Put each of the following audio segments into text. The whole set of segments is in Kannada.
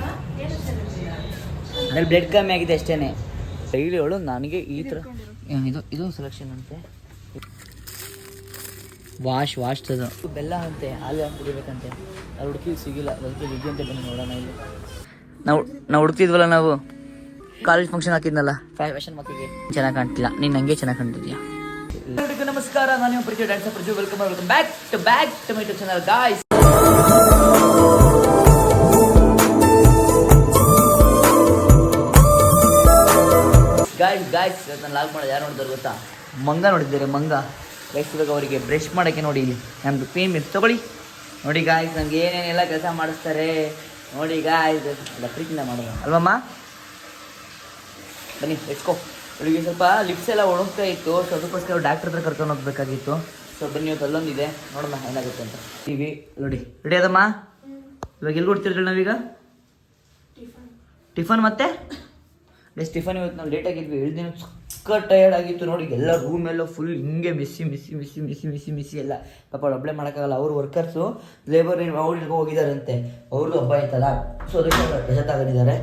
ಬಂದಿದ್ದೀವಿ. ಅಂದರೆ ಬ್ಲಡ್ ಕಮ್ಮಿ ಆಗಿದೆ ಅಷ್ಟೇ. ಡೈಲಿ ಅವಳು ನನಗೆ ಈ ಥರ ಇದು ಸೆಲೆಕ್ಷನ್ ಅಂತೆ. ವಾಶ್ ತದು ಬೆಲ್ಲ ಅಂತೆ, ಹಾಲು ಹಾಕಿ ಕುಡಿಬೇಕಂತೆ. ನಾವು ಹುಡುಕಿ ಸಿಗಿಲ್ಲ, ಅದಕ್ಕೆ ವಿದ್ಯೆ ಅಂತ ಬನ್ನಿ ನೋಡೋಣ. ಇಲ್ಲಿ ನಾವು ಹುಡುಕ್ತಿದ್ವಲ್ಲ, ನಾವು ಕಾಲೇಜ್ ಫಂಕ್ಷನ್ ಹಾಕಿದ್ನಲ್ಲ ಫ್ಯಾಷನ್ ಮಕ್ಕಳಿಗೆ, ಚೆನ್ನಾಗಿ ಕಾಣ್ತಿಲ್ಲ. ನೀನು ನನಗೆ ಚೆನ್ನಾಗಿ ಕಾಣ್ತಿದ್ಯಾ. ಎಲ್ಲರಿಗೂ ನಮಸ್ಕಾರ, ನಾನು ನಿಮ್ಮ ಪರಿಚಯ dancer Prajwal. Welcome back to my YouTube channel guys. Guys ನಾನು ಲಾಗ್ ಮಾಡೋದು ಯಾರು ನೋಡಿದ್ರು ಗೊತ್ತಾ? ಮಂಗ ನೋಡಿದ್ದಾರೆ. ಮಂಗ ಗೈಸ್ ಇವಾಗ ಅವರಿಗೆ ಬ್ರಷ್ ಮಾಡೋಕ್ಕೆ ನೋಡಿ ಇಲ್ಲಿ ನಮ್ಮದು ಪೇನ್ ತೊಗೊಳ್ಳಿ. ನೋಡಿ ಗಾಯ್ಸ್, ನನಗೆ ಏನೇನೆಲ್ಲ ಕೆಲಸ ಮಾಡಿಸ್ತಾರೆ ನೋಡಿ ಗಾಯ್ಸ್. ಎಲ್ಲ ಪ್ರೀತಿಯಿಂದ ಮಾಡೋದು ಅಲ್ವಮ್ಮ? ಬನ್ನಿ ಎಚ್ಕೋ. ಅವಳಿಗೆ ಸ್ವಲ್ಪ ಲಿಪ್ಸ್ ಎಲ್ಲ ಒಣಗ್ತಾ ಇತ್ತು, ಸೊ ಅದಕ್ಕೋಸ್ಕರ ಡಾಕ್ಟರ್ ಹತ್ರ ಕರ್ಕೊಂಡು ಹೋಗ್ಬೇಕಾಗಿತ್ತು. ಸೊ ಬನ್ನಿ, ಇವತ್ತು ಅಲ್ಲೊಂದಿದೆ, ನೋಡೋಣ ಏನಾಗುತ್ತೆ ಅಂತ. ಟಿವಿ ನೋಡಿ ರೆಡಿ ಅದಮ್ಮ. ಇವಾಗ ಎಲ್ಲಿ ಕೊಡ್ತಿರ್ತೀವಿ ನಾವೀಗ? ಟಿಫನ್ ಮತ್ತೆ ಟಿಫನ್. ಇವತ್ತು ನಾವು ಲೇಟಾಗಿದ್ವಿ, ದಿನ ಚಿಕ್ಕ ಟಯರ್ಡ್ ಆಗಿತ್ತು ನೋಡಿ. ಎಲ್ಲ ರೂಮ್ ಎಲ್ಲ ಫುಲ್ ಹಿಂಗೆ ಮಿಸ್ಸಿ ಎಲ್ಲ. ಪಾಪ ಅವ್ಳು ಅಪ್ಲೈ ಮಾಡೋಕ್ಕಾಗಲ್ಲ. ಅವರು ವರ್ಕರ್ಸು ಲೇಬರ್ ಅವ್ರಿಗೆ ಹೋಗಿದ್ದಾರಂತೆ, ಅವ್ರದ್ದು ಹಬ್ಬ ಆಯ್ತಲ್ಲ, ಸೊ ಅದಕ್ಕೆ ರಜೆ ತಗೊಂಡಿದ್ದಾರೆ.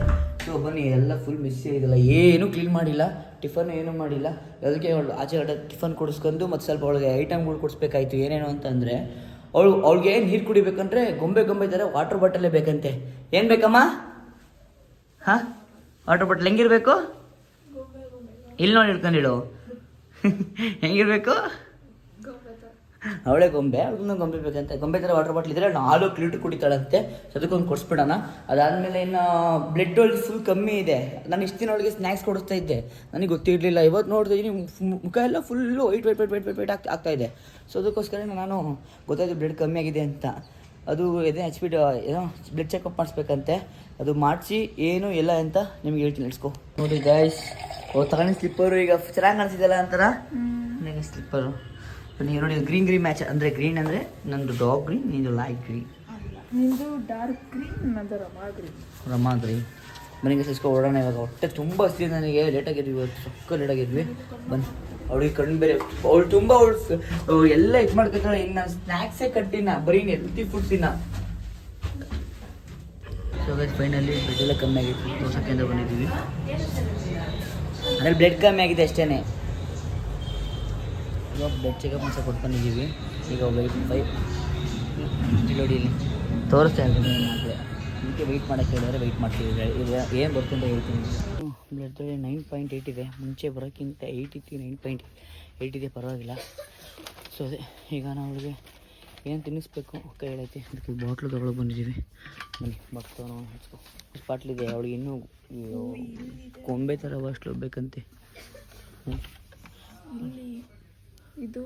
ಸೊ ಬನ್ನಿ, ಎಲ್ಲ ಫುಲ್ ಮಿಸ್ಸಿ ಆಗಿದೆಲ್ಲ, ಏನೂ ಕ್ಲೀನ್ ಮಾಡಿಲ್ಲ, ಟಿಫನ್ ಏನೂ ಮಾಡಿಲ್ಲ. ಅದಕ್ಕೆ ಅವಳು ಆಚೆ ಕಡೆ ಟಿಫನ್ ಕೊಡಿಸ್ಕೊಂಡು ಮತ್ತು ಸ್ವಲ್ಪ ಅವಳಿಗೆ ಐಟಮ್ಗಳು ಕೊಡಿಸ್ಬೇಕಾಯ್ತು. ಏನೇನು ಅಂತಂದರೆ ಅವಳಿಗೆ ನೀರು ಕುಡಿಬೇಕಂದ್ರೆ ಗೊಂಬೆ ಥರ ವಾಟರ್ ಬಾಟಲೇ ಬೇಕಂತೆ. ಏನು ಬೇಕಮ್ಮ? ಹಾಂ, ವಾಟರ್ ಬಾಟಲ್ ಹೆಂಗಿರ್ಬೇಕು? ಇಲ್ಲಿ ನೋಡಿ ಇಟ್ಕೊಂಡಿಳು. ಹೆಂಗಿರ್ಬೇಕು? ಅವಳೇ ಗೊಂಬೆ, ಅವ್ಳನ್ನೂ ಗೊಂಬೆ ಬೇಕಂತೆ. ಗೊಂಬೆ ಥರ ವಾಟರ್ ಬಾಟ್ಲ್ ಇದ್ದರೆ 4 ಲೀಟ್ರ್ ಕುಡಿತಾಳಂತೆ. ಸೊ ಅದಕ್ಕೊಂದು ಕೊಡಿಸ್ಬಿಡೋಣ. ಅದಾದಮೇಲೆ ಇನ್ನು ಬ್ಲಡ್ ಫುಲ್ ಕಮ್ಮಿ ಇದೆ. ನಾನು ಇಷ್ಟು ದಿನ ಅವಳಿಗೆ ಸ್ನ್ಯಾಕ್ಸ್ ಕೊಡಿಸ್ತಾ ಇದ್ದೆ, ನನಗೆ ಗೊತ್ತಿರಲಿಲ್ಲ. ಇವತ್ತು ನೋಡ್ತಾ ಇದ್ದೀನಿ ಮುಖ ಎಲ್ಲ ಫುಲ್ಲು ವೈಟ್ ಆಗ್ತಾ ಇದೆ. ಸೊ ಅದಕ್ಕೋಸ್ಕರ ನಾನು ಗೊತ್ತಾಯ್ತು ಬ್ಲಡ್ ಕಮ್ಮಿ ಆಗಿದೆ ಅಂತ. ಅದು ಎದೆ ಹಚ್ಬಿಟ್ಟು ಏನೋ ಬ್ಲಡ್ ಚೆಕಪ್ ಮಾಡಿಸ್ಬೇಕಂತೆ. ಅದು ಮಾಡಿಸಿ ಏನು ಎಲ್ಲ ಅಂತ ನಿಮ್ಗೆ ಹೇಳ್ತೀನಿ, ಇಡ್ಸ್ಕೊ. ನೋಡಿ ಗಾಯ್ಸ್, ತಗೊಂಡು ಸ್ಲಿಪ್ಪರು ಈಗ ಚೆನ್ನಾಗಿ ಕಾಣಿಸಿದಲ್ಲ ಅಂತಾರ ನನಗೆ ಸ್ಲಿಪ್ಪರು. ನೀವು ನೋಡಿ ಗ್ರೀನ್ ಮ್ಯಾಚ್. ಅಂದರೆ ಗ್ರೀನ್ ಅಂದರೆ ನಂದು ಡಾಗ್ ಗ್ರೀನ್, ನಿಂದು ಲೈಟ್ ಗ್ರೀನ್, ನಿಂದು ಡಾರ್ಕ್ ಗ್ರೀನ್, ನಂದು ರಮಾ ಗ್ರೀನ್. ಮನೆಗೆ ಸಿಸ್ಕೊ ಓಡೋಣ. ಇವಾಗ ಹೊಟ್ಟೆ ತುಂಬ ಹಸ್ತಿ ನನಗೆ. ಲೇಟಾಗಿದ್ವಿ ಇವತ್ತು, ಸಕ್ಕ ಲೇಟಾಗಿದ್ವಿ. ಬನ್ನಿ, ಅವಳಿಗೆ ಕಣ್ಣು ಬೇರೆ, ಅವಳು ತುಂಬ ಅವಳು ಎಲ್ಲ ಇದು ಮಾಡ್ಕೊತಾಳೆ. ಇನ್ನು ನಾನು ಸ್ನ್ಯಾಕ್ಸೇ ಕಟ್ಟಿನ, ಬರೀ ಹೆಲ್ತಿ ಫುಡ್ ತಿನ್ನ. ಸೊ ಗೈಸ್, ಫೈನಲಿ ಬ್ಲಡ್ ಎಲ್ಲ ಕಮ್ಮಿ ಆಗಿತ್ತು, ತೋರ್ಸೋಕ್ಕಿಂತ ಬಂದಿದ್ದೀವಿ. ಅಂದರೆ ಬ್ಲಡ್ ಕಮ್ಮಿ ಆಗಿದೆ ಅಷ್ಟೇ. ಇವಾಗ ಬ್ಲಡ್ ಚೆಕಪ್ ಮಾಡ್ಸೋ ಕೊಟ್ಟು ಬಂದಿದ್ದೀವಿ. ಈಗ ನೋಡಿ ಇಲ್ಲಿ ತೋರಿಸ್ತಾ ಇದ್ದೀನಿ ಮಕ್ಕಳು. ಇದಕ್ಕೆ ವೆಯ್ಟ್ ಮಾಡೋಕ್ಕೆ ಹೇಳಿದ್ರೆ ವೆಯ್ಟ್ ಮಾಡ್ತೀವಿ. ಏನು ಬರುತ್ತೆ ಅಂತ ಹೇಳ್ತೀನಿ. ಬ್ಲಡ್ 9.8 ಇದೆ. ಮುಂಚೆ ಬರೋಕ್ಕಿಂತ 8 ಇತ್ತು, 9.8 ಇದೆ, ಪರವಾಗಿಲ್ಲ. ಸೊ ಅದೇ ಈಗ ನಾವು ಅವಳಿಗೆ ಏನು ತಿನ್ನಿಸ್ಬೇಕು ಕೈ ಹೇಳೈತಿ. ಅದಕ್ಕೆ ಬಾಟ್ಲು ತೊಗೊಳಕ್ಕೆ ಬಂದಿದ್ದೀವಿ. ಬನ್ನಿ, ಬಾಟ್ಲು ನಾವು ಹಚ್ಕೊ. ಬಾಟ್ಲಿದೆ. ಅವಳಿಗೆ ಇನ್ನೂ ಗೊಂಬೆ ಥರ ವಾಶ್ಲು ಬೇಕಂತೆ. ಇದು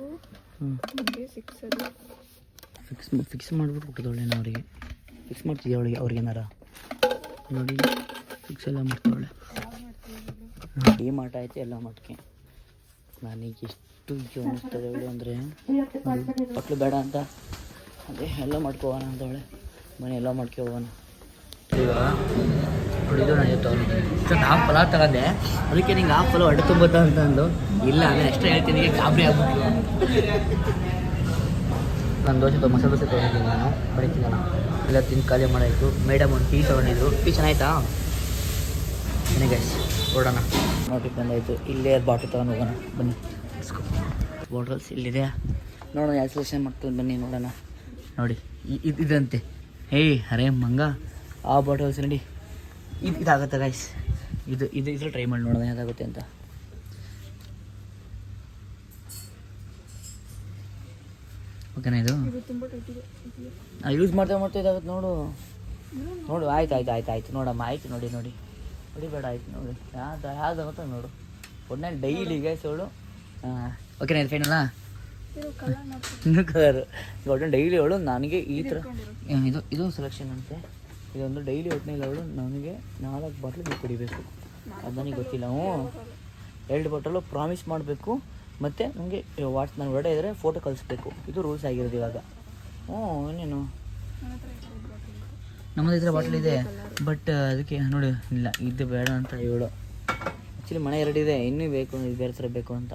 ಫಿಕ್ಸ್ ಮಾಡಿಬಿಟ್ಟು ಕೊಟ್ಟಿದ್ದಾಳೆ ಅವರಿಗೆ. ಫಿಕ್ಸ್ ಮಾಡ್ತಿದ್ದೆ ಅವಳಿಗೆ, ಅವ್ರಿಗೇನಾರ ನೋಡಿ ಫಿಕ್ಸ್ ಎಲ್ಲ ಮಾಡ್ತಾವಳೆ. ಈ ಮಾಟ ಐತೆ ಎಲ್ಲ ಮಟ್ಟಿಗೆ. ನನಗೆ ಎಷ್ಟು ಅನ್ನಿಸ್ತದೆ ಅವಳು ಅಂದರೆ, ಪಟ್ಲು ಬೇಡ ಅಂತ ಅದೇ ಎಲ್ಲ ಮಾಡ್ಕೋಗೋಣ ಅಂತವಳೆ. ಮನೆ ಎಲ್ಲ ಮಾಡ್ಕೋಗೋಣ. ಇವಾಗ ಹೊಡಿದು ನಾನು ತೊಗೊಂಡಿದ್ದೀನಿ. ಇಷ್ಟೊಂದು ಹಾಫ್ ಪಲಾವ್ ತಗೊಂಡೆ, ಅದಕ್ಕೆ ನಿಂಗೆ ಹಾಫ್ ಪಲಾವ್ ಹೊಟ್ಟೆ ತುಂಬುತ್ತಾ ಅಂತ ಅಂದು. ಇಲ್ಲ ಅಂದರೆ ಎಷ್ಟೇ ಹೇಳ್ತೀನಿ, ಗಾಬರಿ ಆಗ್ಬಿಟ್ಟು. ನಾನು ಮಸಾಲೆ ದೋಸೆ ತೊಗೊಂಡಿದ್ದೀನಿ. ನಾನು ಬರೀತೀನಿ, ಎಲ್ಲ ತಿಂದು ಖಾಲಿ ಮಾಡಾಯಿತು. ಮೇಡಮ್ ಒಂದು ಟೀ ತೊಗೊಂಡಿದ್ರು. ಟೀ ಚೆನ್ನಾಯ್ತಾ? ಬನ್ನಿ ಗೈಸ್, ಹೊರಡೋಣ. ನೋಡಿ ಬಂದಾಯಿತು. ಇಲ್ಲೇ ಬಾಟ್ಲ್ ತೊಗೊಂಡು ಹೋಗೋಣ. ಬನ್ನಿ, ಬಾಟಲ್ಸ್ ಇಲ್ಲಿದೆ, ನೋಡೋಣ ಯಾವ ಸೆಲೆಕ್ಷನ್ ಮಾಡ್ಕೊಂಡು ಬನ್ನಿ ನೋಡೋಣ. ನೋಡಿ ಇದಂತೆ. ಅರೇ ಮಂಗ, ಆ ಬಾಟಲ್ಸ್ ನೋಡಿ ಇದಾಗುತ್ತೆ ಗೈಸ್. ಇದು ಟ್ರೈ ಮಾಡಿ ನೋಡೋಣ ಯಾವ್ದಾಗುತ್ತೆ ಅಂತ. ಓಕೆನಾ? ಇದು ಯೂಸ್ ಮಾಡ್ತಾ ಇದಾಗುತ್ತೆ. ನೋಡು ಆಯ್ತು ನೋಡಮ್ಮ. ಆಯ್ತು ನೋಡಿ ಬೇಡ, ಆಯ್ತು ನೋಡಿ ಯಾವ್ದಾಗುತ್ತೆ ನೋಡು. ಒಟ್ನಲ್ಲಿ ಡೈಲಿ ಗೈಸ್ ಅವಳು. ಓಕೆನಾ? ಇದು ಫೈನಲ್ಲ? ಇನ್ನೂ ಕಲರು ಒಟ್ಟು ಡೈಲಿ ಅವಳು ನನಗೆ ಈ ಥರ ಇದು ಸೆಲೆಕ್ಷನ್ ಅಂತೆ. ಇದೊಂದು ಡೈಲಿ ಒಟ್ಟಿನಲ್ಲಿ ಅವಳು ನನಗೆ 4 ಬಾಟ್ಲು ನೀರು ಕುಡಿಬೇಕು. ಅದು ನನಗೆ ಗೊತ್ತಿಲ್ಲ. 2 ಬಾಟಲು ಪ್ರಾಮಿಸ್ ಮಾಡಬೇಕು. ಮತ್ತು ನನಗೆ ನಾನು ಹೊರಡೆ ಇದ್ದರೆ ಫೋಟೋ ಕಳಿಸ್ಬೇಕು. ಇದು ರೂಲ್ಸ್ ಆಗಿರೋದು ಇವಾಗ. ಇನ್ನೇನು ನಮ್ಮದು ಈ ಥರ ಬಾಟ್ಲ್ ಇದೆ, ಬಟ್ ಅದಕ್ಕೆ ನೋಡಿ ಇಲ್ಲ, ಇದು ಬೇಡ ಅಂತ ಹೇಳು. ಆ್ಯಕ್ಚುಲಿ ಮನೆ 2 ಇದೆ, ಇನ್ನೂ ಬೇಕು, ಇದು ಬೇರೆ ಥರ ಬೇಕು ಅಂತ.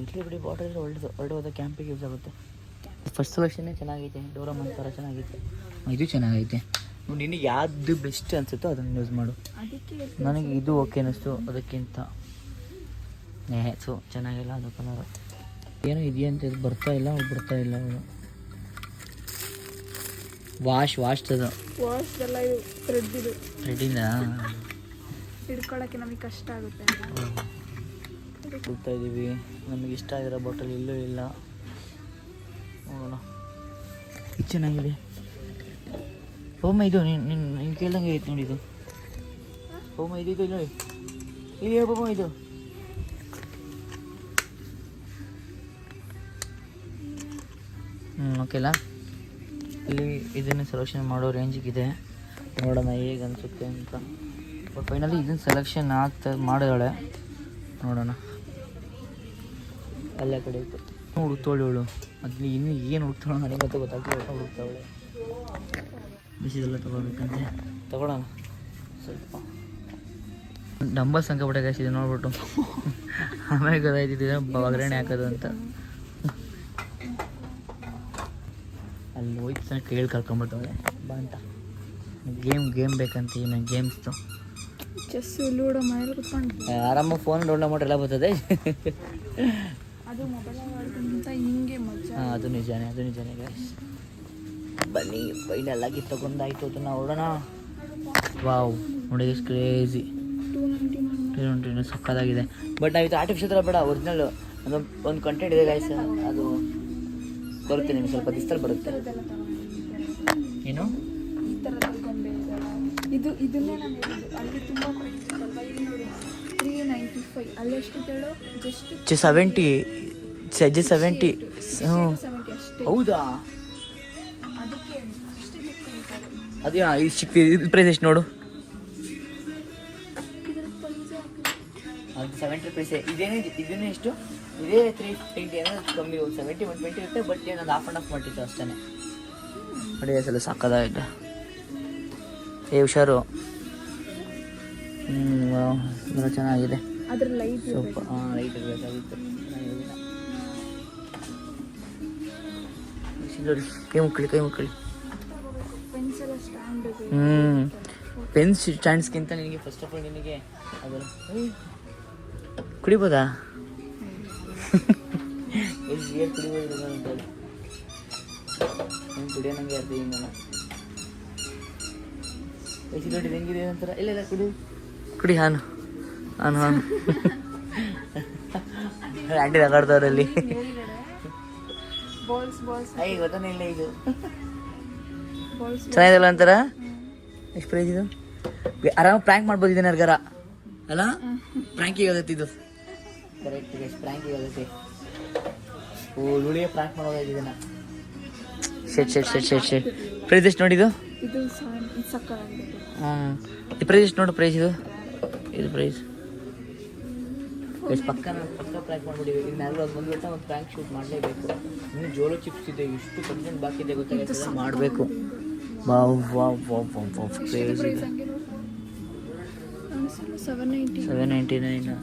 ಇಡ್ಲಿ ಬಿಡಿ ಬಾಟಲ್ ಇದ್ರೆ ಒಳ್ಳೆದು ಹೋದ ಕ್ಯಾಂಪಿಗೆ ಯೂಸ್ ಆಗುತ್ತೆ. ಫಸ್ಟ್ ಸೆಲೆಕ್ಷನ್ನೇ ಚೆನ್ನಾಗೈತೆ. ಡೋರಮನ್ ಥರ ಚೆನ್ನಾಗೈತೆ. ಇದು ಚೆನ್ನಾಗೈತೆ. ನಿನಗೆ ಯಾವುದು ಬೆಸ್ಟ್ ಅನ್ಸುತ್ತೋ ಅದನ್ನು ಯೂಸ್ ಮಾಡು. ಅದಕ್ಕೆ ನನಗೆ ಇದು ಓಕೆ ಅನ್ನಿಸ್ತು ಅದಕ್ಕಿಂತ. ಸೊ ಚೆನ್ನಾಗಿಲ್ಲ ಅದು ಕಲರ್. ಏನೋ ಇದೆಯಂತ ಇದು ಬರ್ತಾ ಇಲ್ಲ ಅವಳು. ವಾಶ್ ಅದು ವಾಶ್ದೆಲ್ಲ ಇದು ಥ್ರೆಡ್ ಇದು ಥ್ರೆಡ್ಡಿಂದ ಹಿಡ್ಕೊಳಕ್ಕೆ ನಮಗೆ ಕಷ್ಟ ಆಗುತ್ತೆ. ಹೋಗ್ತಾ ಇದ್ದೀವಿ. ನಮಗೆ ಇಷ್ಟ ಆಗಿರೋ ಬಾಟಲ್ ಇಲ್ಲೂ ಇಲ್ಲ. ನೋಡೋಣ. ಇದು ಚೆನ್ನಾಗಿದೆ. ಹೋಮ ಇದು ನೀನು ಕೇಳ್ದಂಗೆ ಐತೆ ನೋಡಿ ಇದು. ಹೋಮ ಇದು ನೋಡಿ ಇಲ್ಲಿ ಹೋಮ ಇದು. ಓಕೆಲ್ಲ. ಇಲ್ಲಿ ಇದನ್ನು ಸೆಲೆಕ್ಷನ್ ಮಾಡೋ ರೇಂಜಿಗಿದೆ. ನೋಡೋಣ ಹೇಗೆ ಅನಿಸುತ್ತೆ ಅಂತ. ಬಟ್ ಫೈನಲಿ ಇದನ್ನು ಸೆಲೆಕ್ಷನ್ ಮಾಡಿದಾಳೆ. ನೋಡೋಣ. ಅಲ್ಲೇ ಕಡೆ ಇತ್ತು ಹುಡುಕ್ತಾವಳು. ಅಲ್ಲಿ ಇನ್ನೂ ಏನು ಹುಡುಕ್ತಾವಳು ನನಗೆ ಮತ್ತೆ ಗೊತ್ತಾಗ್ತಿಲ್ಲ. ಹುಡುಕ್ತಾವಳೆ. ಬಿಸಿದೆಲ್ಲ ತೊಗೊಳ್ಬೇಕಂತೆ. ತೊಗೊಳ್ಳೋಣ ಸ್ವಲ್ಪ. ಡಂಬಲ್ ಸಂಖ್ಯೆ ಕಾಯಿಸಿದೆ ನೋಡ್ಬಿಟ್ಟು. ಆಮೇಲೆ ಗೊತ್ತಾಯ್ತಿದ್ದೆ ಒಗ್ಗರಣೆ ಹಾಕೋದು ಅಂತ. ಅಲ್ಲಿ ಹೋಯ್ತು ಕೈಯಲ್ಲಿ ಕರ್ಕೊಂಬಿಟ್ಟವಳೆ ಬಾ ಅಂತ. ಗೇಮ್ ಬೇಕಂತ ನಂಗೆ ಗೇಮ್ಸ್ದು. ಚೆಸ್ ಲೂಡೋ ಮನೇಲಿ ಕುತ್ಕೊಂಡು ಆರಾಮಾಗಿ ಫೋನ್ ಡೌನ್ಲೋಡ್ ಮಾಡಿ ಎಲ್ಲ ಬರ್ತದೆ. ಅದು ಮೊಬೈಲ್ ಆಡೋದಕ್ಕಿಂತ ಹಿಂಗೆ ಮಜಾ. ಹಾಂ ಅದು ನಿಜಾನೇ ಗೈಸ್. ಬನ್ನಿ ಫೈನಲ್ ಆಗಿ ತೊಗೊಂಡಾಯ್ತು. ಅದನ್ನು ಹೊರಡೋಣ. ವಾವ್ ನೋಡಿ ಎಷ್ಟು ಕ್ರೇಜಿ. 299 ಸಕ್ಕತ್ತಾಗಿದೆ. ಬಟ್ ನಾವಿತ್ತು ಆರ್ಟಿಫಿಷಿಯಲ್ ಥರ ಬೇಡ, ಒರಿಜಿನಲ್ಲು. ಒಂದು ಕಂಟೆಂಟ್ ಇದೆ ಗೈಸ್, ಅದು ಬರುತ್ತೆ ನಿಮ್ಗೆ ಸ್ವಲ್ಪ ದಿವಸದಲ್ಲಿ ಬರುತ್ತೆ. ಏನು ಈ ಥರ ತಗೊಂಡೆ ಇದನ್ನೇ ನಾನು ಹೇಳಿದ್ದು. ಅಲ್ಲಿ ತುಂಬ ಪ್ರೈಸ್ ಅಲ್ವಾ. ಇಲ್ಲಿ ನೋಡಿ 395. ಅಲ್ಲಿ ಎಷ್ಟು ಕೇಳು? ಜಸ್ಟ್ 70. ಹ್ಞೂ 70 ಅಷ್ಟೇ. ಹೌದಾ? ಅದಕ್ಕೆ ಅಷ್ಟೇ ಬೇಕು. ಅದೇ ಇದು ಸಿಕ್ತಿದೆ. ಪ್ರೈಸ್ ಎಷ್ಟು ನೋಡು. ಅದು 70 ರೂಪೀಸೇ. ಇದೇನೇ ಎಷ್ಟು ಇದೇ 320 ಅನ್ನೋದು ಕಮ್ಮಿ. 70 120 ಇರುತ್ತೆ. ಬಟ್ ಏನದು ಹಾಫ್ ಆ್ಯಂಡ್ ಹಾಫ್ ಮಾಡಿತ್ತು ಅಷ್ಟೇ. ನೋಡಿ ಸಲ ಸಾಕದಾಗಿದೆ. ಹುಷಾರು. ತುಂಬ ಚೆನ್ನಾಗಿದೆ. ಅದ್ರ ಲೈಟ್ ಸ್ವಲ್ಪ ಲೈಟ್ ಇರಬೇಕಾಗಿತ್ತು. ಕೈ ಮುಕ್ಕಳಿ. Pencil stand. ಪೆನ್ಸ್ ಸ್ಟ್ಯಾಂಡ್ಸ್ಗಿಂತ ನಿನಗೆ ಫಸ್ಟ್ ಆಫ್ ಆಲ್ ನಿನಗೆ ಅದು ಕುಡಿಬೋದಾ? ಕುಡಿಬೋದು ಅಂತ ಕುಡಿಯೋ ನನಗೆ ಅರ್ಥ ಹಿಂಗೆ ನೋಡಿ ಹೆಂಗಿದೆ ಅಂತಾರ. ಇಲ್ಲ ಕುಡಿ ಹಾನು ಆಂಟಿ ತಗೊಳ್ದವ್ರಲ್ಲಿ. ಗೊತ್ತಾನೆ ಇಲ್ಲ ಇದು ಚೆನ್ನಾಗಿದಲ್ಲ ಅಂತಾರ. ಎಷ್ಟು ಪ್ರೈಸ್ ಇದು? ಆರಾಮ ಪ್ರ್ಯಾಂಕ್ ಮಾಡ್ಬೋದು ಇದನ್ನ ಯಾರಿಗಾರ ಅಲ್ಲ. ಪ್ರ್ಯಾಂಕಿಗೆ ಆಗುತ್ತೆ ಇದು. ಕರೆಕ್ಟ್ ಎಷ್ಟು ಪ್ರ್ಯಾಂಕಿಗೆ ಆಗುತ್ತೆ. ಉಳಿಯ ಪ್ರ್ಯಾಂಕ್ ಮಾಡೋದಾಗಿದೆ ಇದನ್ನ. ಶೆಟ್ ಪ್ರೈಸ್ ಎಷ್ಟು ನೋಡಿದು? ಇದು ಸಕ್ಕತ್ತಾಗಿದೆ. ಈ ಪ್ರೈಸ್ ಎಷ್ಟು ನೋಡು. ಪ್ರೈಸ್ ಇದು ಪ್ರೈಸ್ ಎಷ್ಟು ಪಕ್ಕ ಪ್ರ್ಯಾಂಕ್ ಮಾಡ್ಬಿಟ್ಟಿವಿ. ಇನ್ನು ಯಾರು ಬಂದುಬಿಟ್ಟು ಒಂದು ಪ್ರ್ಯಾಂಕ್ ಶೂಟ್ ಮಾಡಲೇಬೇಕು. ಇನ್ನು ಜೋಲೋ ಚಿಪ್ಸ್ ಇದೆ. ಎಷ್ಟು ಕಂಟೆಂಟ್ ಬಾಕಿ ಇದೆ ಗೊತ್ತಾಗುತ್ತೆ. ಮಾಡಬೇಕು. $799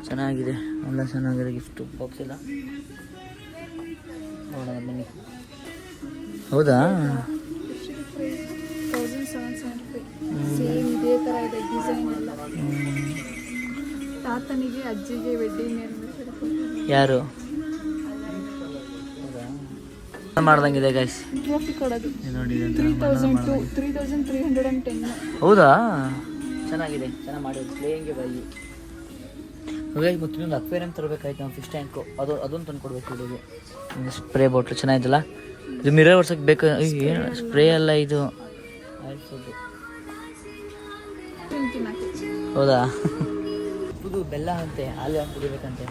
ಚೆನ್ನಾಗಿದೆ. ಎಲ್ಲ ಚೆನ್ನಾಗಿದೆ. ಗಿಫ್ಟು ಬಾಕ್ಸ್ ಎಲ್ಲ ನೋಡೋಣ ಬನ್ನಿ. ಹೌದಾ? 1775. ಸೇಮ್ ಇದೇ ಥರ ಇದೆ ಡಿಸೈನ್ ಎಲ್ಲ. ತಾತನಿಗೆ ಅಜ್ಜಿಗೆ ವೆಡ್ಡಿಂಗ್ ಆ್ಯನಿವರ್ಸರಿ. ಯಾರು ಮಾಡ್ದಂಗಿದೆ ಗೈಸ್. ಟ್ರೋಫಿ ಕೊಡೋದು ನೋಡಿ 3310. ಹೌದಾ? ಚೆನ್ನಾಗಿದೆ. ಚೆನ್ನಾಗಿ ಮಾಡಿದ್ರು. ಪ್ಲೇಯಿಂಗ್ಗೆ ಬಾಯಿ ಹಾಗಾಗಿ ಮತ್ತೆ ಇನ್ನೊಂದು ಅಕ್ವೇರಿಯಂ ತರಬೇಕಾಯ್ತು. ನಾವು ಫಿಶ್ ಟ್ಯಾಂಕು ಅದೊಂದು ತಂದು ಕೊಡ್ಬೇಕು. ಹುಡುಗಿ ಸ್ಪ್ರೇ ಬಾಟ್ಲು ಚೆನ್ನಾಗಿದ್ದಲ್ಲ. ಇದು ಮಿರರ್ ವರ್ಷಕ್ಕೆ ಬೇಕು. ಏನು ಸ್ಪ್ರೇ ಅಲ್ಲ ಇದು. ಆಯ್ತು. ಹೌದಾ? ಇದು ಬೆಲ್ಲ ಅಂತೆ. ಹಾಲು ಹಾಕಿ ಕುಡಿಬೇಕಂತೆ.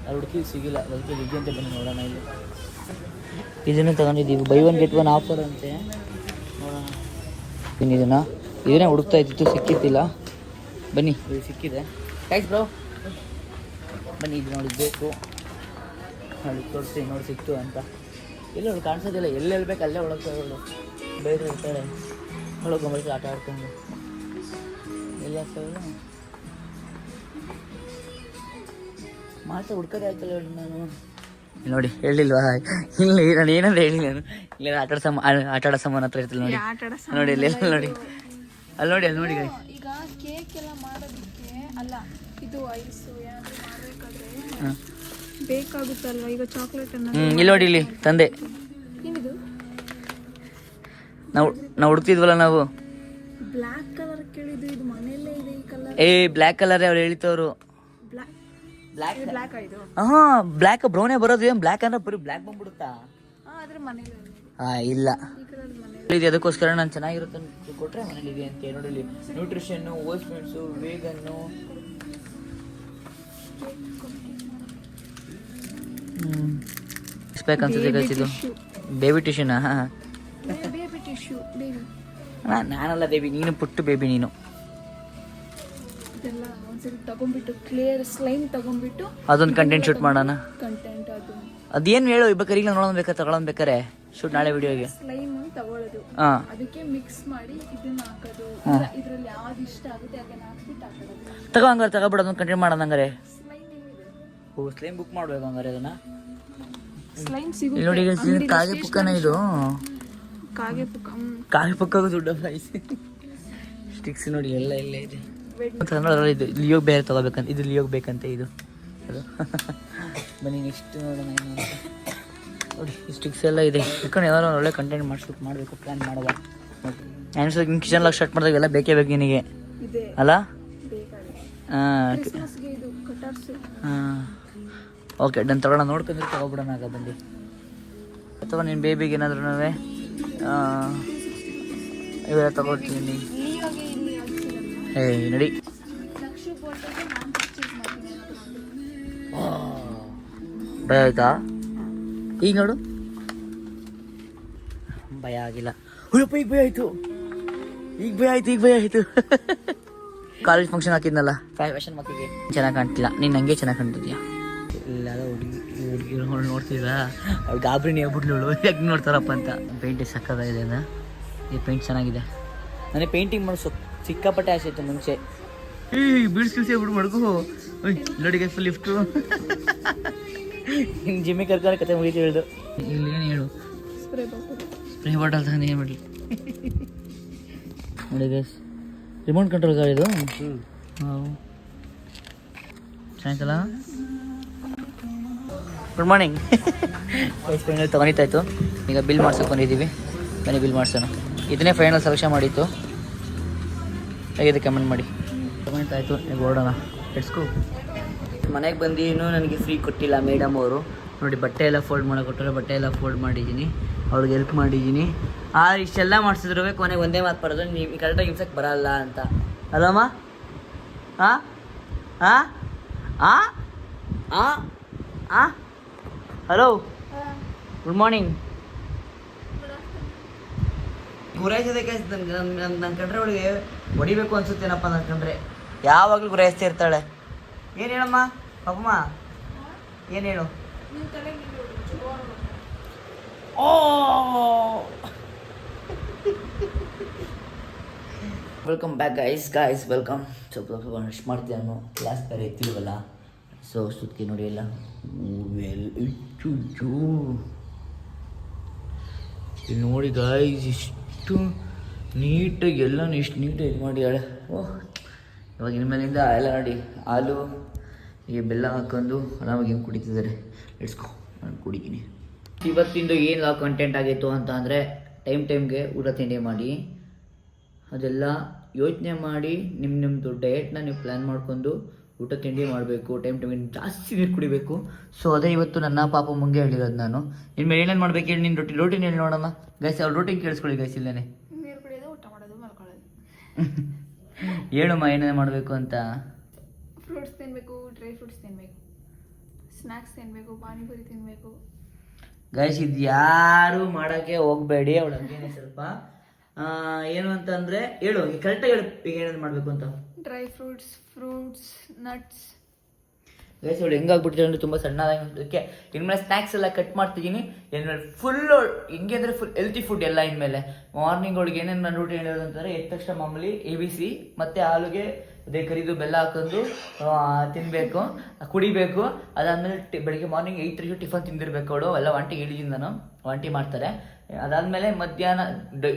ಅಲ್ಲಿ ಹುಡುಕಿ ಸಿಗಿಲ್ಲ. ಅದಕ್ಕೆ ವಿದ್ಯಂತೆ ಬನ್ನಿ ನೋಡೋಣ. ಇಲ್ಲಿ ಇದನ್ನು ತಗೊಂಡಿದ್ದೀವಿ. ಬೈ 1 get 1 ಆಫರ್ ಅಂತೆ. ನೋಡೋಣ. ಇದನ್ನೇ ಹುಡುಕ್ತಾ ಇದ್ದಿತ್ತು. ಸಿಕ್ಕಿತ್ತಿಲ್ಲ. ಬನ್ನಿ ಇದು ಸಿಕ್ಕಿದೆ. Thanks bro. ಬನ್ನಿ ಇದು ನೋಡಿ ಬೇಕು. ನೋಡಿ ತೋರಿಸಿ ನೋಡಿ ಸಿಕ್ತು ಅಂತ. ಎಲ್ಲ ಅವಳು ಕಾಣಿಸೋದಿಲ್ಲ. ಎಲ್ಲಿ ಹೇಳ್ಬೇಕು ಅಲ್ಲೇ ಒಳಗ್ತಾಳು. ಬೇರೆ ಇರ್ತಾಳೆ. ಒಳಗೆ ಆಟ ಆಡ್ಕೊಂಡು ಎಲ್ಲ ಆಗ್ತಾವಲ್ಲ. ಮಾತ್ರ ಹುಡ್ಕೋದೇ ಆಗ್ತಲ್ಲ ನಾನು. ನೋಡಿ ಹೇಳಿಲ್ವಾ? ಇಲ್ಲಿ ನಾನು ಏನಂದ್ರೆ ಹೇಳಿ ನಾನು ಇಲ್ಲ ಆಟ ಆಡೋ ಸಾಮಾನು ಹತ್ರ ಇರ್ತಿಲ್ಲ ನೋಡಿ. ನೋಡಿ ಇಲ್ಲೆಲ್ಲ ನೋಡಿ ಅಲ್ಲಿ ನೋಡಿ guys. ಈಗ ಕೇಕ್ ಎಲ್ಲ ಮಾಡೋದಕ್ಕೆ ಅಲ್ಲ, ಇದು ಐಸ್ ಏನಾದರೂ ಮಾಡಬೇಕಾದ್ರೆ ಬೇಕಾಗುತ್ತಲ್ವಾ, ಈಗ ಚಾಕ್ಲೇಟ್ ಅನ್ನ ಇಲ್ಲಿ ನೋಡಿ, ಇಲ್ಲಿ ತಂದೆ ಏನಿದು ನಾವು ಹುಡುಕ್ತಿದ್ವಲ್ಲ ನಾವು. ಬ್ಲ್ಯಾಕ್ ಕಲರ್ ಕೇಳಿದ್ದು, ಇದು ಮನೆಯಲ್ಲೇ ಇದೆ ಈ ಕಲರ್. ಬ್ಲ್ಯಾಕ್ ಕಲರ್ ಅವ್ರು ಹೇಳಿತವ್ರು. ಬ್ಲ್ಯಾಕ್ ಇದು ಬ್ಲ್ಯಾಕ್ ಬ್ರೌನೇ ಬರೋದು. ಏನ್ ಬ್ಲ್ಯಾಕ್ ಅಂದ್ರೆ ಬರೀ ಬ್ಲ್ಯಾಕ್ ಬಂದ್ಬಿಡುತ್ತಾ? ಆದ್ರೆ ಮನೇಲಿ ಇಲ್ಲ, ಈ ಕಲರ್ ಮನೇಲಿ ಇದು ಅದಕ್ಕೋಸ್ಕರ ನಾನು ಚೆನ್ನಾಗಿರುತ್ತೆ ಅಂತ ಕೊಟ್ರೆ ಮನೇಲಿ ಇದೆ ಅಂತ. ನೋಡಿ, ನ್ಯೂಟ್ರಿಷನ್, ಓಲ್ಸ್ಮೆಂಟ್ಸು, ವೇಗನ್ನು, ಅನ್ಸುತ್ತೆ ಗೈಸ್. ಇದು ಬೇಬಿ ಟಿಶ್ಯೂನಾ? Baby tissue, baby. ನಾನಲ್ಲ ಬೇಬಿ, ನೀನು ಪುಟ್ಟು ಬೇಬಿ ನೀನು. ಇದೆಲ್ಲ ಒಂದ್ಸರಿ ತಗೊಂಡ್ಬಿಟ್ಟು ಕ್ಲಿಯರ್ ಸ್ಲೈಮ್ ತಗೊಂಡ್ಬಿಟ್ಟು ಅದೊಂದು ಕಂಟೆಂಟ್ ಶೂಟ್ ಮಾಡೋಣ. ಕಂಟೆಂಟ್ ಅದೇನು ಹೇಳು, ಬೇಕಾರೆ ಈಗ ನೋಡೋಣ, ತಗೊಳ್ಬೇಕಾರೆ ಶೂಟ್ ನಾಳೆ ವಿಡಿಯೋಗೆ. ಸ್ಲೈಮ್ ತಗೊಳ್ಳೋದು, ಅದಕ್ಕೆ ಮಿಕ್ಸ್ ಮಾಡಿ ಇದನ್ನ ಹಾಕೋದು. ಇದ್ರಲ್ಲಿ ಯಾವ್ದು ಇಷ್ಟ ಆಗುತ್ತೆ ಅದನ್ನ ಹಾಕ್ಬಿಟ್ಟು ಹಾಕೋದು. ಹಂಗಾರೆ ತಗೊಬಿಡು, ಅದೊಂದು ಕಂಟೆಂಟ್ ಮಾಡೋಣ ಹಂಗಾರೆ. ಸ್ಲೈಮ್ ಏನಿದೆ, ಓ ಸ್ಲೈಮ್ ಬುಕ್ ಮಾಡ್ಬೇಕು ಹಂಗಾರೆ ಅದನ್ನ. ಸ್ಲೈಮ್ ಸಿಗುತ್ತೆ ನೋಡಿ ಕಾಗೆ ಪುಕ್ಕನ ಇದು. ಕಾಗೆ ಪುಕ್ಕ, ಕಾಗೆ ಪುಕ್ಕ ದುಡ್ಡು ಸ್ಟಿಕ್ಸ್ ನೋಡಿ ಎಲ್ಲ ಇಲ್ಲೇ ಇದೆ. ಇದು ಲಿಯೋಗ್ ಬೇರೆ ತಗೋಬೇಕಂತ, ಇದು ಲಿಯೋಗ್ ಬೇಕಂತೆ ಇದು ಅದು. ಬನ್ನಿ ನೆಕ್ಸ್ಟ್ ನೋಡೋಣ ಏನು ನೋಡಿ. ಸ್ಟಿಕ್ಸ್ ಎಲ್ಲ ಇದೆ. ಯಾಕಂದ್ರೆ ಏನಾದ್ರು ಒಳ್ಳೆ ಕಂಟೆಂಟ್ ಮಾಡಬೇಕು, ಪ್ಲ್ಯಾನ್ ಮಾಡುವ. ಆ್ಯನ್ಸರ್ ನಿನ್ನ ಕಿಚನ್ ಲಾಗ್ ಸ್ಟಾರ್ಟ್ ಮಾಡಿದಾಗ ಎಲ್ಲ ಬೇಕೇ ಬೇಕು ನಿನಗೆ ಅಲ್ಲ? ಹಾಂ ಓಕೆ ಡನ್. ತಗೊಳ್ಳೋಣ, ನೋಡ್ಕೊಂಡ್ರೆ ತಗೊಬಿಡೋಣ ಆಗ ಬಂದು. ಅಥವಾ ನಿನ್ನ ಬೇಬಿಗೆ ಏನಾದ್ರೂ ಇವೆಲ್ಲ ತಗೊಳ್ತೀನಿ. ನಡಿ. ಭಯ ಆಯ್ತಾ? ಈಗ ನೋಡು, ಭಯ ಆಗಿಲ್ಲ. ಹುಳಪ್ಪ ಈಗ ಭಯ ಆಯ್ತು, ಈಗ ಭಯ ಆಯ್ತು. ಕಾಲೇಜ್ ಫಂಕ್ಷನ್ ಹಾಕಿದ್ನಲ್ಲ ಫ್ಯಾಷನ್ ಮಕ್ಕಳಿಗೆ ಚೆನ್ನಾಗಿ ಕಾಣ್ತಿಲ್ಲ. ನೀನು ನಂಗೆ ಚೆನ್ನಾಗಿ ಕಾಣ್ತಿದ್ಯಾ? ಇಲ್ಲ ಹುಡುಗಿ ನೋಡ್ತಿದ್ದ ಅವ್ಳು ಗಾಬರಿನೇ ಆಗ್ಬಿಟ್ಲು, ಯಾಕೆ ನೋಡ್ತಾರಪ್ಪ ಅಂತ. ಪೇಂಟ್ ಸಕ್ಕತ್ತಾಗಿದೆ ಅದ. ಈ ಪೇಂಟ್ ಚೆನ್ನಾಗಿದೆ. ನನಗೆ ಪೇಂಟಿಂಗ್ ಮಾಡೋ ಸಿಕ್ಕಾಪಟ್ಟೆ ಆಸೆ ಇತ್ತು ಮುಂಚೆ. ಬಿಡ್ಸಿ ಬಿಡು ಮಡ್ಗು. ನೋಡಿಗೆ ಫುಲ್ ಲಿಫ್ಟು. ಹಿಂಗೆ ಜಿಮ್ಮಿ ಕರ್ಕೊಂಡು ಕತೆ ಮುಗಿತು ಹೇಳ್ದು. ಇಲ್ಲಿ ಏನು ಹೇಳು, ಸ್ಪ್ರೇ ಬಾಟಲ್ ತಗೊಂಡು ಏನು ಮಾಡಲಿ ನೋಡಿ ಗೈಸ್. ರಿಮೋಟ್ ಕಂಟ್ರೋಲ್ ಕಾರ್ ಇದು. ಹಾಂ ಸಾಯಂಕಾಲ ಗುಡ್ ಮಾರ್ನಿಂಗ್. ಫೈನಲ್ ತಗೊಂಡಿತ್ತಾಯ್ತು. ಈಗ ಬಿಲ್ ಮಾಡ್ಸೋಕೆ ಬಂದಿದ್ದೀವಿ. ಬನ್ನಿ ಬಿಲ್ ಮಾಡ್ಸೋಣ. ಇದನ್ನೇ ಫೈನಲ್ ಸೆಲೆಕ್ಷನ್ ಮಾಡಿತ್ತು. ಹೇಗಿದೆ ಕಮೆಂಟ್ ಮಾಡಿ. ತಗೊಂಡಿತ್ತಾಯ್ತು, ಈಗ ಓಡೋಣ. Let's go. ಮನೆಗೆ ಬಂದು ನನಗೆ ಫ್ರೀ ಕೊಟ್ಟಿಲ್ಲ ಮೇಡಮ್ ಅವರು. ನೋಡಿ ಬಟ್ಟೆ ಎಲ್ಲ ಫೋಲ್ಡ್ ಮಾಡೋಕೆ ಕೊಟ್ಟರೆ ಬಟ್ಟೆ ಎಲ್ಲ ಫೋಲ್ಡ್ ಮಾಡಿದ್ದೀನಿ, ಅವ್ರಿಗೆ ಹೆಲ್ಪ್ ಮಾಡಿದ್ದೀನಿ. ಆದರೆ ಇಷ್ಟೆಲ್ಲ ಮಾಡಿಸಿದ್ರು ಕೊನೆಗೆ ಒಂದೇ ಮಾತು ಬರೋದು, ನೀವು ಕರೆಕ್ಟಾಗಿ ಹಿಂಸಕ್ಕೆ ಬರಲ್ಲ ಅಂತ. ಅಲ್ಲಮ್ಮ? ಹಾಂ ಹಾಂ ಹಾಂ ಹಾಂ ಹಾಂ ಹಲೋ ಗುಡ್ ಮಾರ್ನಿಂಗ್. ಗುರಾಯಿಸೋದಕ್ಕೆ ನನ್ನ ಕಂಡ್ರೆ ಅವಳಿಗೆ ಹೊಡಿಬೇಕು ಅನ್ಸುತ್ತೇನಪ್ಪ. ನನ್ನ ಕಂಡ್ರೆ ಯಾವಾಗಲೂ ಗುರಾಯಿಸ್ತಾ ಇರ್ತಾಳೆ. ಏನು ಹೇಳಮ್ಮ ಪಾಪಮ್ಮ, ಏನು ಹೇಳು? ಓ ವೆಲ್ಕಮ್ ಬ್ಯಾಕ್ ಗಾಯ್ಸ್ ವೆಲ್ಕಮ್. ಸ್ವಲ್ಪ ರೆಸ್ಟ್ ಮಾಡ್ತೀವಿ ಅನ್ನೋ ಕ್ಲಾಸ್ ಬೇರೆ ಇರ್ತೀವಲ್ಲ, ಸೊ ಸುತ್ತಿ ನೋಡಿ ಎಲ್ಲ ಇಲ್ಲಿ ನೋಡಿ ಗಾಯ್ಸ್, ಇಷ್ಟು ನೀಟಾಗಿ ಎಲ್ಲ ಇಷ್ಟು ನೀಟಾಗಿ ಇದು ಮಾಡಿ ಹೇಳ. ಓಹ್ ಇವಾಗ ಇನ್ಮೇಲಿಂದ ಎಲ್ಲ ನೋಡಿ ಹಾಲು ಹೀಗೆ ಬೆಲ್ಲ ಹಾಕೊಂಡು ಆರಾಮಾಗಿ ಏನು ಕುಡಿತಿದ್ದಾರೆ. ಇಡ್ಸ್ಕೊ ನಾನು ಕುಡಿತೀನಿ. ಇವತ್ತಿಂದು ಏನು ಕಂಟೆಂಟ್ ಆಗಿತ್ತು ಅಂತ ಅಂದರೆ, ಟೈಮ್ಗೆ ಊಟ ತಿಂಡಿ ಮಾಡಿ ಅದೆಲ್ಲ ಯೋಚನೆ ಮಾಡಿ ನಿಮ್ಮದು ಡಯಟ್ನ ನೀವು ಪ್ಲ್ಯಾನ್ ಮಾಡ್ಕೊಂಡು ಊಟ ತಿಂಡಿ ಮಾಡಬೇಕು. ಟೈಮ್ಗೆ ಜಾಸ್ತಿ ನೀರು ಕುಡಿಬೇಕು. ಸೊ ಅದೇ ಇವತ್ತು ನನ್ನ ಪಾಪ ಮುಂಗೆ ಹೇಳಿರೋದು ನಾನು. ಇನ್ಮೇಲೆ ಏನೇನು ಮಾಡ್ಬೇಕು ಹೇಳಿ, ನಿನ್ನ ರೂಟೀನ್ ಹೇಳಿ ನೋಡಮ್ಮ ಗೈಸ್. ಅವ್ರ ರೂಟೀನ್ ಕೇಳಿಸ್ಕೊಳ್ಳಿ ಗೈಸ್. ಇಲ್ಲೇ ನೀರು ಕುಡಿಯೋದು, ಊಟ ಮಾಡೋದು, ಮಲ್ಕೊಳ್ಳೋದು. ಹೇಳಮ್ಮ ಏನೇನು ಮಾಡಬೇಕು ಅಂತ. ಫ್ರೂಟ್ಸ್ ತಿನ್ನಬೇಕು, ಡ್ರೈ ಫ್ರೂಟ್ಸ್ ತಿನ್ನಬೇಕು, ಸ್ನ್ಯಾಕ್ಸ್ ತಿನ್ನಬೇಕು, ಪಾನಿಪುರಿ ತಿನ್ನಬೇಕು. ಗೈಸ್ ಇದು ಯಾರು ಮಾಡೋಕ್ಕೆ ಹೋಗಬೇಡಿ. ಅವಳು ಹಂಗೇನೆ ಸ್ವಲ್ಪ ಏನು ಅಂತಂದರೆ ಹೇಳು, ಈಗ ಕರೆಕ್ಟಾಗಿ ಹೇಳು ಈಗ ಏನೇನು ಮಾಡಬೇಕು ಅಂತ. Dry fruits, nuts. ಗೈಸ್ ಅವಳು ಹೆಂಗಾಗ್ಬಿಡ್ತೀವಿ ಅಂದರೆ ತುಂಬ ಸಣ್ಣದಾಗಿ. ಇನ್ಮೇಲೆ ಸ್ನ್ಯಾಕ್ಸ್ ಎಲ್ಲ ಕಟ್ ಮಾಡ್ತಿದ್ದೀನಿ. ಇನ್ಮೇಲೆ ಫುಲ್ಲು ಹಿಂಗೆ ಅಂದರೆ ಫುಲ್ ಹೆಲ್ತಿ ಫುಡ್ ಎಲ್ಲ. ಇನ್ಮೇಲೆ ಮಾರ್ನಿಂಗ್ ಅವಳಿಗೆ ಏನೇನು ನಾನು ರೂಟೀನ್ ಹೇಳೋದು ಅಂತಂದರೆ, ಎದ್ದ ತಕ್ಷಣ ಮಾಮೂಲಿ ABC ಮತ್ತು ಹಾಲುಗೆ ಅದೇ ಕರಿದು ಬೆಲ್ಲ ಹಾಕೊಂಡು ತಿನ್ನಬೇಕು, ಕುಡಿಬೇಕು. ಅದಾದಮೇಲೆ ಬೆಳಿಗ್ಗೆ ಮಾರ್ನಿಂಗ್ 8:30 ಟಿಫನ್ ತಿಂದಿರಬೇಕು ಅವಳು. ಎಲ್ಲ ಒಂಟಿಗೆ ಹೇಳಿದ್ದೀನಿ ನಾನು, ಒಂಟಿ ಮಾಡ್ತಾರೆ. ಅದಾದಮೇಲೆ ಮಧ್ಯಾಹ್ನ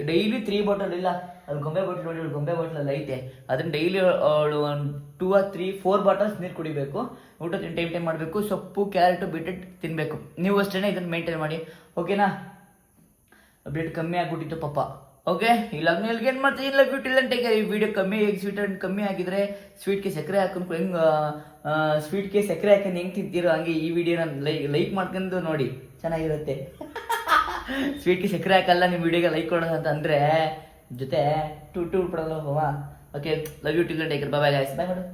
ಡೈಲಿ 3 ಬಾಟಲ್ ಇಲ್ಲ ಅಲ್ಲಿ ಗೊಂಬೆ ಬಾಟ್ಲು ನೋಡಿ, ಗೊಂಬೆ ಬಾಟ್ಲಲ್ಲಿ ಐತೆ. ಅದನ್ನ ಡೈಲಿ ಅವಳು ಒಂದು 2 or 3 4 ಬಾಟಲ್ಸ್ ನೀರು ಕುಡಿಬೇಕು. ಊಟ ಟೈಮ್ ಮಾಡಬೇಕು. ಸೊಪ್ಪು, ಕ್ಯಾರೆಟು, ಬೀಟ್ರೂಟ್ ತಿನ್ನಬೇಕು. ನೀವು ಅಷ್ಟೇ ಇದನ್ನು ಮೇಂಟೈನ್ ಮಾಡಿ, ಓಕೆನಾ? ಬ್ಲಡ್ ಕಮ್ಮಿ ಆಗ್ಬಿಟ್ಟಿತ್ತು ಪಾಪ. ಓಕೆ, ಇಲ್ಲ ಎಲ್ಲಿಗೆ ಏನು ಮಾಡ್ತೀವಿ, ಇಲ್ಲ ಬ್ಯೂಟಿಲ್ ಅಂತ ಈ ವಿಡಿಯೋ ಕಮ್ಮಿ ಸ್ವೀಟ್ ಕಮ್ಮಿ ಆಗಿದ್ರೆ ಸ್ವೀಟ್ಗೆ ಸಕ್ಕರೆ ಹಾಕೊಂಡು ಹೆಂಗೆ ಸ್ವೀಟ್ಗೆ ಸಕ್ಕರೆ ಹಾಕೊಂಡು ಹೆಂಗೆ ತಿಂತೀರೋ ಹಂಗೆ ಈ ವಿಡಿಯೋನ ಲೈಕ್ ಮಾಡ್ಕೊಂಡು ನೋಡಿ, ಚೆನ್ನಾಗಿರುತ್ತೆ. ಸ್ವೀಟ್ಗೆ ಸಕ್ಕರೆ ಹಾಕಲ್ಲ ನಿಮ್ಮ ವಿಡಿಯೋಗೆ ಲೈಕ್ ಕೊಡೋದು ಅಂತ ಅಂದರೆ ಜೊತೆ ಟು ಬಿಡೋಲ್ಲ. Okay, love you till take care, bye guys, bye ಮಾಡು.